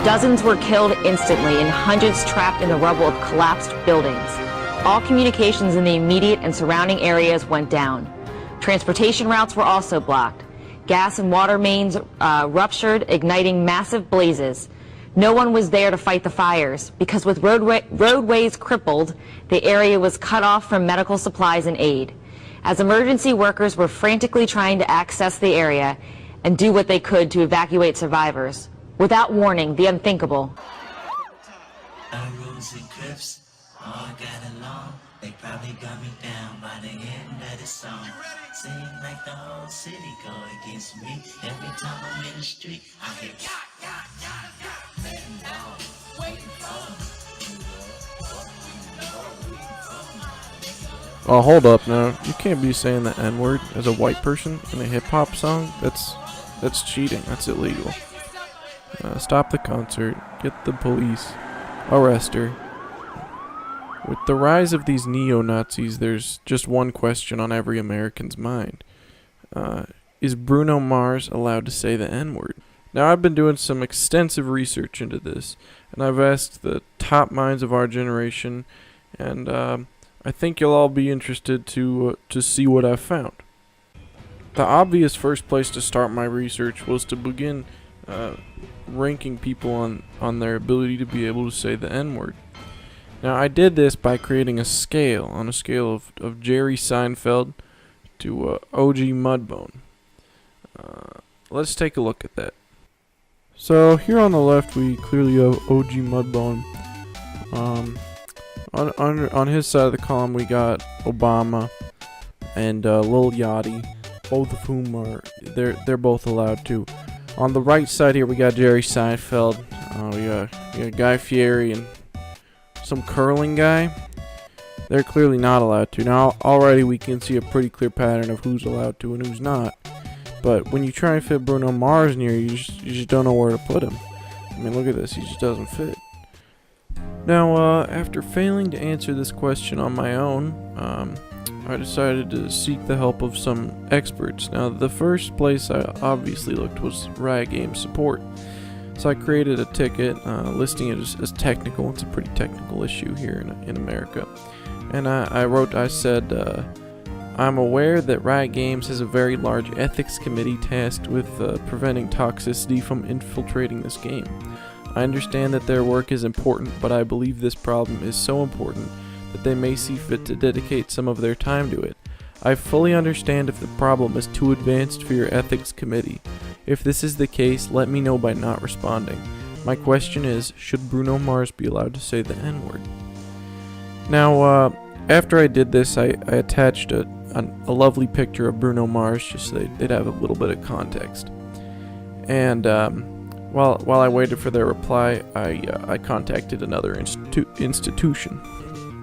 Dozens were killed instantly and hundreds trapped in the rubble of collapsed buildings. All communications in the immediate and surrounding areas went down. Transportation routes were also blocked. Gas and water mains ruptured, igniting massive blazes. No one was there to fight the fires because with roadways crippled, the area was cut off from medical supplies and aid. As emergency workers were frantically trying to access the area and do what they could to evacuate survivors. Without warning, the unthinkable. All got along, they probably got me down by the end of the song. Seem like the whole city go against me. Every time I'm in the street, I hear Oh, hold up now. You can't be saying the N-word as a white person in a hip-hop song. That's cheating. That's illegal. Stop the concert. Get the police. Arrest her. With the rise of these neo-Nazis, there's just one question on every American's mind. Is Bruno Mars allowed to say the N-word? Now, I've been doing some extensive research into this, and I've asked the top minds of our generation, and I think you'll all be interested to see what I've found. The obvious first place to start my research was to begin ranking people on their ability to be able to say the N-word. Now, I did this by creating a scale, on a scale of Jerry Seinfeld to OG Mudbone. Let's take a look at that. So, here on the left, we clearly have OG Mudbone. On his side of the column, we got Obama and Lil Yachty, both of whom they're both allowed to. On the right side here, we got Jerry Seinfeld. We got Guy Fieri and some curling guy. They're clearly not allowed to. Now, already we can see a pretty clear pattern of who's allowed to and who's not. But when you try and fit Bruno Mars in here, you just don't know where to put him. I mean, look at this. He just doesn't fit. Now, after failing to answer this question on my own, I decided to seek the help of some experts. Now, the first place I obviously looked was Riot Games support. So I created a ticket listing it as technical. It's a pretty technical issue here in America. And I said, I'm aware that Riot Games has a very large ethics committee tasked with preventing toxicity from infiltrating this game. I understand that their work is important, but I believe this problem is so important that they may see fit to dedicate some of their time to it. I fully understand if the problem is too advanced for your ethics committee. If this is the case, let me know by not responding. My question is, should Bruno Mars be allowed to say the N-word? Now, after I did this, I attached a lovely picture of Bruno Mars just so they'd have a little bit of context. And while I waited for their reply, I contacted another institution.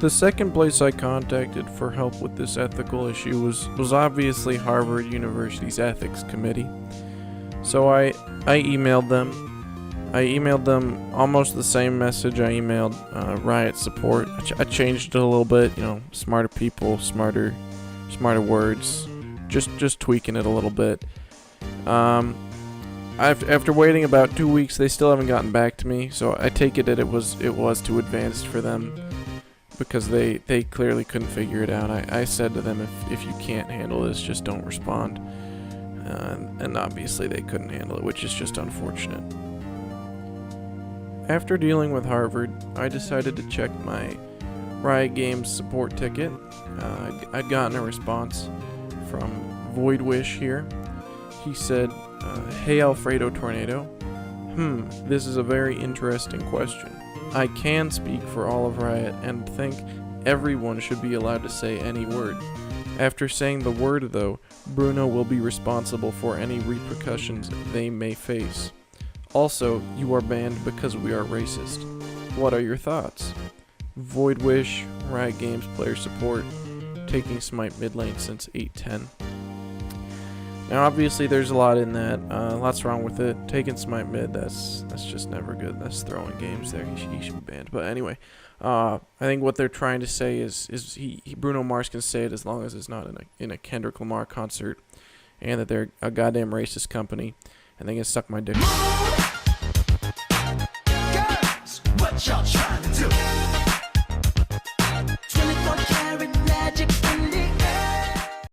The second place I contacted for help with this ethical issue was obviously Harvard University's ethics committee. So I emailed them. I emailed them almost the same message I emailed Riot support. I changed it a little bit, smarter people, smarter words, just tweaking it a little bit. After waiting about 2 weeks, they still haven't gotten back to me. So I take it that it was too advanced for them because they clearly couldn't figure it out. I said to them, if you can't handle this, just don't respond. And obviously they couldn't handle it, which is just unfortunate. After dealing with Harvard, I decided to check my Riot Games support ticket. I'd gotten a response from Void Wish here. He said, hey Alfredo Tornado, this is a very interesting question. I can speak for all of Riot and think everyone should be allowed to say any word. After saying the word though, Bruno will be responsible for any repercussions they may face. Also, you are banned because we are racist. What are your thoughts? Void Wish, Riot Games player support, taking Smite mid lane since 8.10. Now obviously there's a lot in that, lots wrong with it. Taking Smite mid, that's just never good. That's throwing games there, he should be banned. But anyway, I think what they're trying to say is Bruno Mars can say it as long as it's not in a Kendrick Lamar concert, and that they're a goddamn racist company, and they can suck my dick.